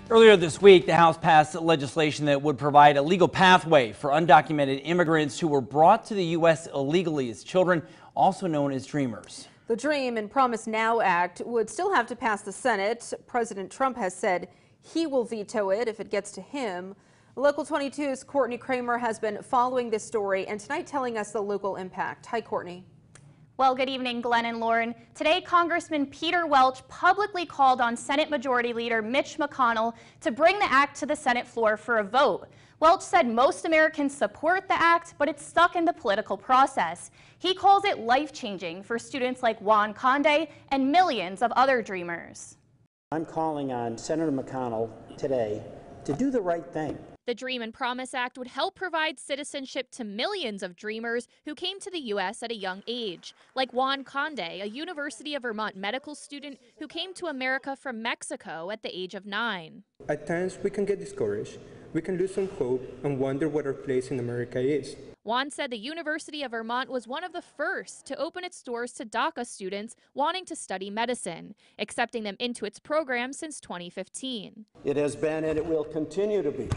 Earlier this week, the House passed legislation that would provide a legal pathway for undocumented immigrants who were brought to the U.S. illegally as children, also known as Dreamers. The Dream and Promise Now Act would still have to pass the Senate. President Trump has said he will veto it if it gets to him. Local 22's Courtney Kramer has been following this story and tonight telling us the local impact. Hi, Courtney. Well, good evening, Glenn and Lauren. Today, Congressman Peter Welch publicly called on Senate Majority Leader Mitch McConnell to bring the act to the Senate floor for a vote. Welch said most Americans support the act, but it's stuck in the political process. He calls it life-changing for students like Juan Conde and millions of other Dreamers. I'm calling on Senator McConnell today to do the right thing. The Dream and Promise Act would help provide citizenship to millions of Dreamers who came to the U.S. at a young age, like Juan Conde, a University of Vermont medical student who came to America from Mexico at the age of 9. At times, we can get discouraged. We can lose some hope and wonder what our place in America is. Juan said the University of Vermont was one of the first to open its doors to DACA students wanting to study medicine, accepting them into its program since 2015. It has been and it will continue to be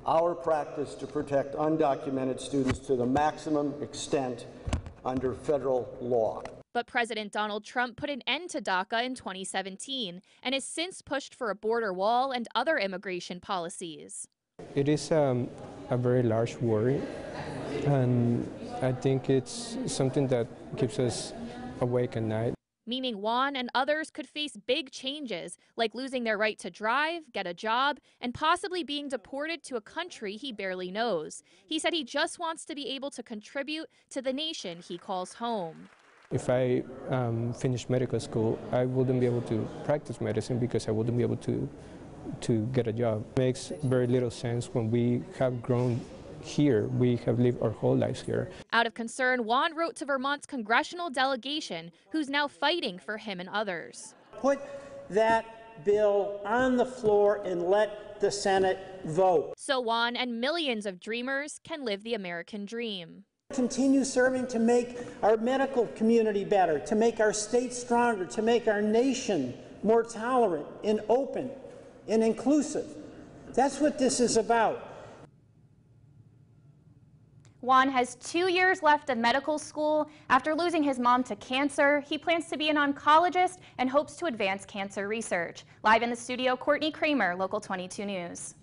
our practice to protect undocumented students to the maximum extent under federal law. But President Donald Trump put an end to DACA in 2017 and has since pushed for a border wall and other immigration policies. It is a very large worry, and I think it's something that keeps us awake at night. Meaning Juan and others could face big changes, like losing their right to drive, get a job, and possibly being deported to a country he barely knows. He said he just wants to be able to contribute to the nation he calls home. If I finish medical school, I wouldn't be able to practice medicine because I wouldn't be able to get a job. It makes very little sense when we have grown here. We have lived our whole lives here. Out of concern, Juan wrote to Vermont's congressional delegation, who's now fighting for him and others. Put that bill on the floor and let the Senate vote. So Juan and millions of Dreamers can live the American dream. Continue serving to make our medical community better, to make our state stronger, to make our nation more tolerant and open and inclusive. That's what this is about. Juan has 2 years left of medical school. After losing his mom to cancer, he plans to be an oncologist and hopes to advance cancer research. Live in the studio, Courtney Kramer, Local 22 News.